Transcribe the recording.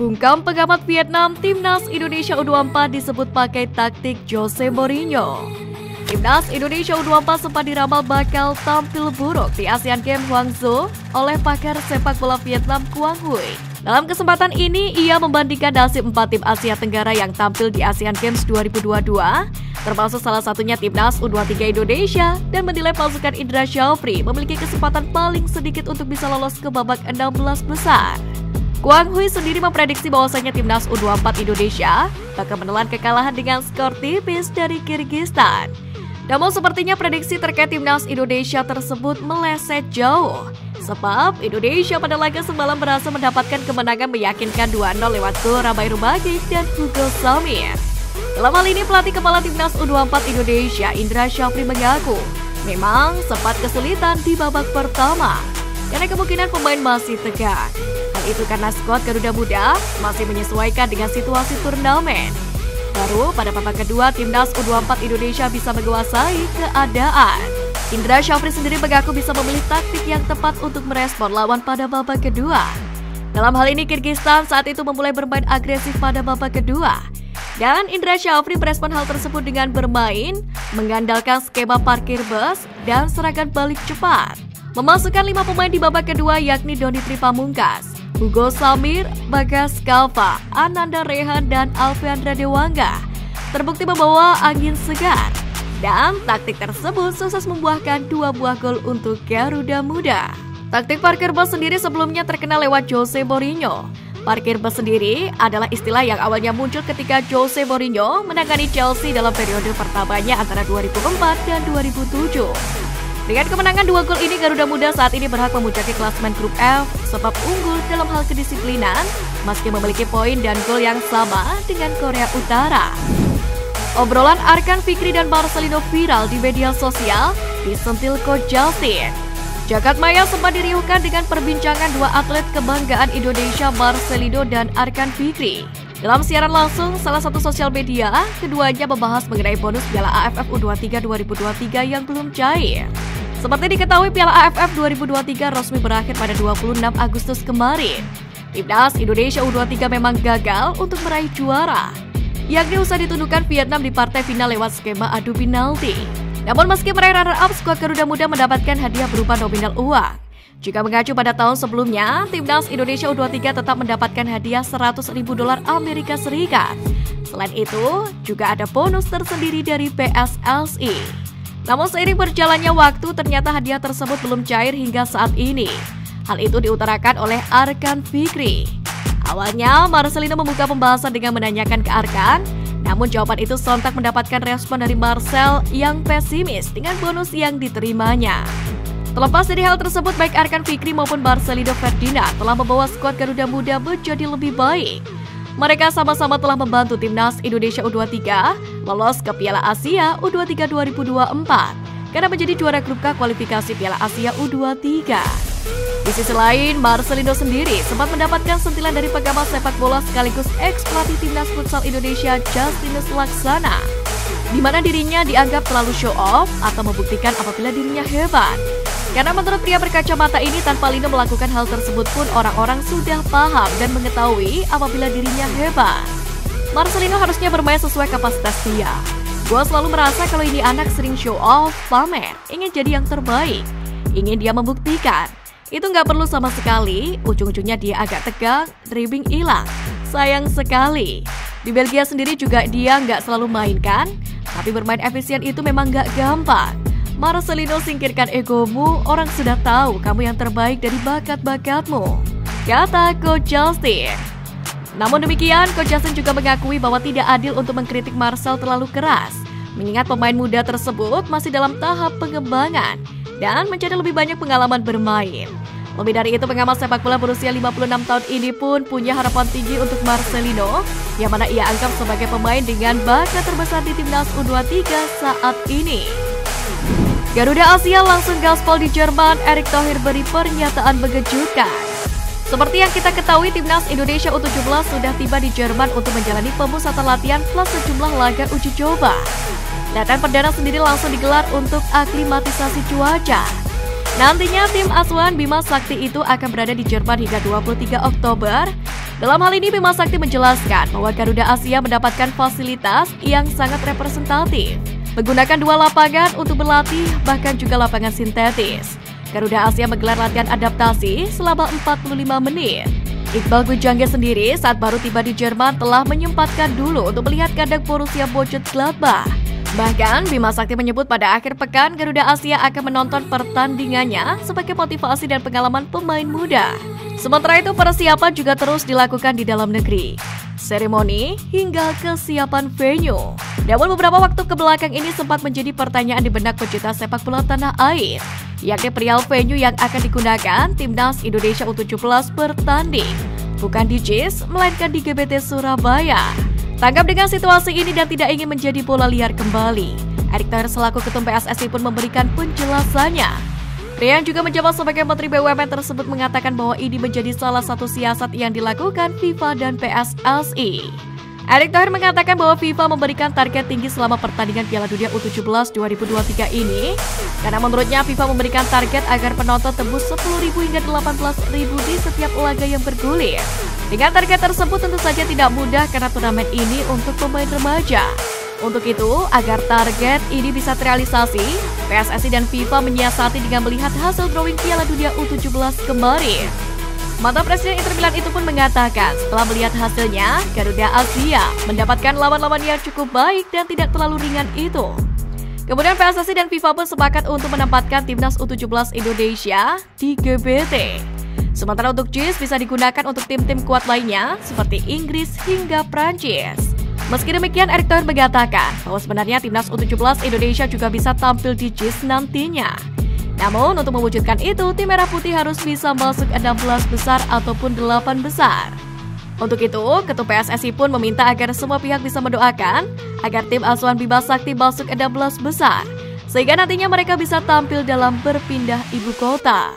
Bungkam pengamat Vietnam, Timnas Indonesia U24 disebut pakai taktik Jose Mourinho. Timnas Indonesia U24 sempat diramal bakal tampil buruk di Asian Games Hangzhou oleh pakar sepak bola Vietnam Quang Huy. Dalam kesempatan ini, ia membandingkan nasib 4 tim Asia Tenggara yang tampil di Asian Games 2022, termasuk salah satunya Timnas U23 Indonesia, dan menilai pasukan Indra Syafri memiliki kesempatan paling sedikit untuk bisa lolos ke babak 16 besar. Quang Huy sendiri memprediksi bahwasanya Timnas U24 Indonesia bakal menelan kekalahan dengan skor tipis dari Kyrgyzstan. Namun sepertinya prediksi terkait Timnas Indonesia tersebut meleset jauh, sebab Indonesia pada laga semalam berhasil mendapatkan kemenangan meyakinkan 2-0 lewat gol Ramai Rubagic dan Hugo Samir. Dalam hal ini pelatih kepala Timnas U24 Indonesia Indra Syafri mengaku memang sempat kesulitan di babak pertama karena kemungkinan pemain masih tegang. Hal itu karena skuad Garuda Muda masih menyesuaikan dengan situasi turnamen. Baru pada babak kedua Timnas U24 Indonesia bisa menguasai keadaan. Indra Syafri sendiri mengaku bisa memilih taktik yang tepat untuk merespon lawan pada babak kedua. Dalam hal ini Kyrgyzstan saat itu memulai bermain agresif pada babak kedua. Dan Indra Syafri merespon hal tersebut dengan bermain mengandalkan skema parkir bus dan serangan balik cepat. Memasukkan 5 pemain di babak kedua yakni Doni Tripamungkas, Hugo Samir, Bagas Kava, Ananda Rehan, dan Alfiandra Dewangga terbukti membawa angin segar. Dan taktik tersebut sukses membuahkan 2 buah gol untuk Garuda Muda. Taktik parkir bus sendiri sebelumnya terkenal lewat Jose Mourinho. Parkir bus sendiri adalah istilah yang awalnya muncul ketika Jose Mourinho menangani Chelsea dalam periode pertamanya antara 2004 dan 2007. Dengan kemenangan 2 gol ini, Garuda Muda saat ini berhak memuncaki klasemen grup F sebab unggul dalam hal kedisiplinan meski memiliki poin dan gol yang sama dengan Korea Utara. Obrolan Arkan Fikri dan Marcelino viral di media sosial disentil Coach Justin. Jagat maya sempat diriuhkan dengan perbincangan 2 atlet kebanggaan Indonesia Marcelino dan Arkan Fikri. Dalam siaran langsung salah satu sosial media, keduanya membahas mengenai bonus Piala AFF U23 2023 yang belum cair. Seperti diketahui, Piala AFF 2023 resmi berakhir pada 26 Agustus kemarin. Timnas Indonesia U23 memang gagal untuk meraih juara, yakni usai ditundukkan Vietnam di partai final lewat skema adu penalti. Namun meski meraih runner-up, skuad Garuda Muda mendapatkan hadiah berupa nominal uang. Jika mengacu pada tahun sebelumnya, Timnas Indonesia U23 tetap mendapatkan hadiah $100.000 Amerika Serikat. Selain itu, juga ada bonus tersendiri dari PSSI. Namun seiring berjalannya waktu, ternyata hadiah tersebut belum cair hingga saat ini. Hal itu diutarakan oleh Arkan Fikri. Awalnya, Marcelino membuka pembahasan dengan menanyakan ke Arkan, namun jawaban itu sontak mendapatkan respon dari Marcel yang pesimis dengan bonus yang diterimanya. Terlepas dari hal tersebut, baik Arkan Fikri maupun Marcelino Ferdinand telah membawa skuad Garuda Muda menjadi lebih baik. Mereka sama-sama telah membantu Timnas Indonesia U23 lolos ke Piala Asia U23 2024 karena menjadi juara grup K kualifikasi Piala Asia U23. Di sisi lain, Marcelino sendiri sempat mendapatkan sentilan dari pengamat sepak bola sekaligus ex-pelatih Timnas Futsal Indonesia Justinus Laksana, di mana dirinya dianggap terlalu show off atau membuktikan apabila dirinya hebat. Karena menurut pria berkacamata ini, tanpa Lino melakukan hal tersebut pun orang-orang sudah paham dan mengetahui apabila dirinya hebat. Marcelino harusnya bermain sesuai kapasitas dia. Gua selalu merasa kalau ini anak sering show off, pamer, ingin jadi yang terbaik, ingin dia membuktikan. Itu nggak perlu sama sekali, ujung-ujungnya dia agak tegang, dribbling hilang. Sayang sekali. Di Belgia sendiri juga dia nggak selalu mainkan, tapi bermain efisien itu memang nggak gampang. Marcelino, singkirkan egomu, orang sudah tahu kamu yang terbaik dari bakat-bakatmu, kata Coach Justin. Namun demikian, Coach Justin juga mengakui bahwa tidak adil untuk mengkritik Marcel terlalu keras, mengingat pemain muda tersebut masih dalam tahap pengembangan dan mencari lebih banyak pengalaman bermain. Lebih dari itu, pengamat sepak bola berusia 56 tahun ini pun punya harapan tinggi untuk Marcelino, yang mana ia anggap sebagai pemain dengan bakat terbesar di Timnas U23 saat ini. Garuda Asia langsung gaspol di Jerman, Erick Thohir beri pernyataan mengejutkan. Seperti yang kita ketahui, Timnas Indonesia U17 sudah tiba di Jerman untuk menjalani pemusatan latihan plus sejumlah laga uji coba. Latihan perdana sendiri langsung digelar untuk aklimatisasi cuaca. Nantinya tim asuhan Bima Sakti itu akan berada di Jerman hingga 23 Oktober Dalam hal ini Bima Sakti menjelaskan bahwa Garuda Asia mendapatkan fasilitas yang sangat representatif, menggunakan 2 lapangan untuk berlatih, bahkan juga lapangan sintetis. Garuda Asia menggelar latihan adaptasi selama 45 menit. Iqbal Gujangge sendiri saat baru tiba di Jerman telah menyempatkan dulu untuk melihat kandang Borussia Mönchengladbach. Bahkan Bima Sakti menyebut pada akhir pekan Garuda Asia akan menonton pertandingannya sebagai motivasi dan pengalaman pemain muda. Sementara itu persiapan juga terus dilakukan di dalam negeri, seremoni hingga kesiapan venue. Namun beberapa waktu kebelakang ini sempat menjadi pertanyaan di benak pecinta sepak bola tanah air, yakni perihal venue yang akan digunakan Timnas Indonesia U17 bertanding, bukan di JIS melainkan di GBT Surabaya. Tanggap dengan situasi ini dan tidak ingin menjadi bola liar kembali, Erick Thohir selaku Ketum PSSI pun memberikan penjelasannya. Pria yang juga menjabat sebagai Menteri BUMN tersebut mengatakan bahwa ini menjadi salah satu siasat yang dilakukan FIFA dan PSSI. Erick Thohir mengatakan bahwa FIFA memberikan target tinggi selama pertandingan Piala Dunia U17 2023 ini, karena menurutnya FIFA memberikan target agar penonton tembus 10.000 hingga 18.000 di setiap laga yang bergulir. Dengan target tersebut tentu saja tidak mudah karena turnamen ini untuk pemain remaja. Untuk itu, agar target ini bisa terrealisasi, PSSI dan FIFA menyiasati dengan melihat hasil drawing Piala Dunia U17 kemarin. Mantan Presiden Inter Milan itu pun mengatakan setelah melihat hasilnya, Garuda Asia mendapatkan lawan-lawan yang cukup baik dan tidak terlalu ringan itu. Kemudian PSSI dan FIFA pun sepakat untuk menempatkan Timnas U17 Indonesia di GBT. Sementara untuk JIS bisa digunakan untuk tim-tim kuat lainnya seperti Inggris hingga Prancis. Meski demikian, Erick Thohir mengatakan bahwa sebenarnya Timnas U17 Indonesia juga bisa tampil di JIS nantinya. Namun untuk mewujudkan itu, tim Merah Putih harus bisa masuk 16 besar ataupun 8 besar. Untuk itu, Ketum PSSI pun meminta agar semua pihak bisa mendoakan agar tim asuhan Bima Sakti masuk 16 besar, sehingga nantinya mereka bisa tampil dalam berpindah ibu kota.